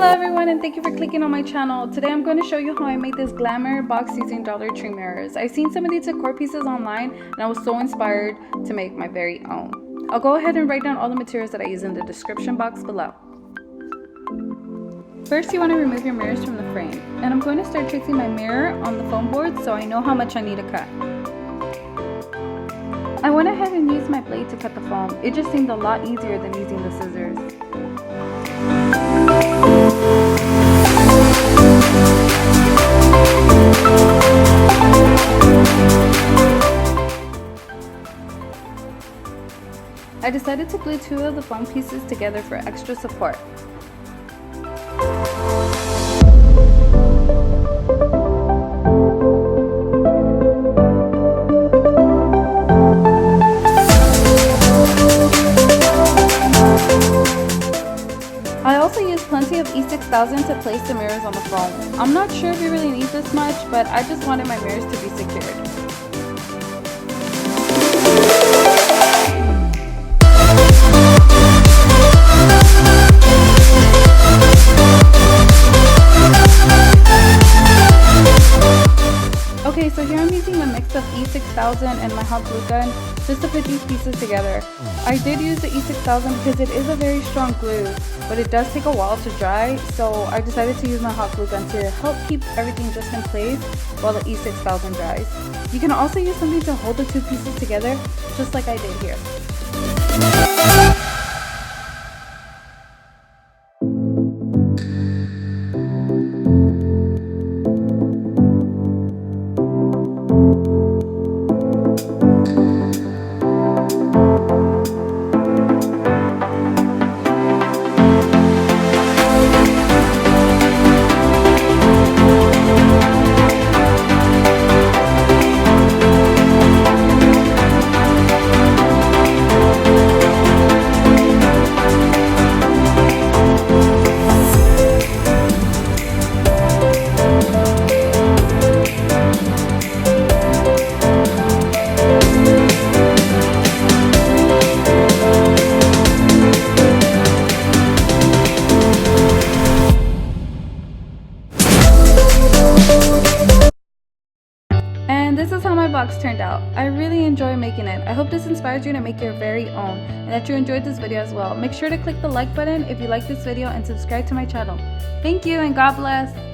Hello everyone, and thank you for clicking on my channel. Today I'm going to show you how I made this glamour box using Dollar Tree mirrors. I've seen some of these decor pieces online and I was so inspired to make my very own. I'll go ahead and write down all the materials that I use in the description box below. First, you want to remove your mirrors from the frame, and I'm going to start tracing my mirror on the foam board so I know how much I need to cut. I went ahead and used my blade to cut the foam. It just seemed a lot easier than using the scissors. I decided to glue two of the foam pieces together for extra support. I also used plenty of E6000 to place the mirrors on the foam. I'm not sure if you really need this much, but I just wanted my mirrors to be secured. Okay, so here I'm using a mix of E6000 and my hot glue gun just to put these pieces together. I did use the E6000 because it is a very strong glue, but it does take a while to dry, so I decided to use my hot glue gun to help keep everything just in place while the E6000 dries. You can also use something to hold the two pieces together, just like I did here. And this is how my box turned out. I really enjoy making it. I hope this inspires you to make your very own and that you enjoyed this video as well. Make sure to click the like button if you like this video and subscribe to my channel. Thank you and God bless.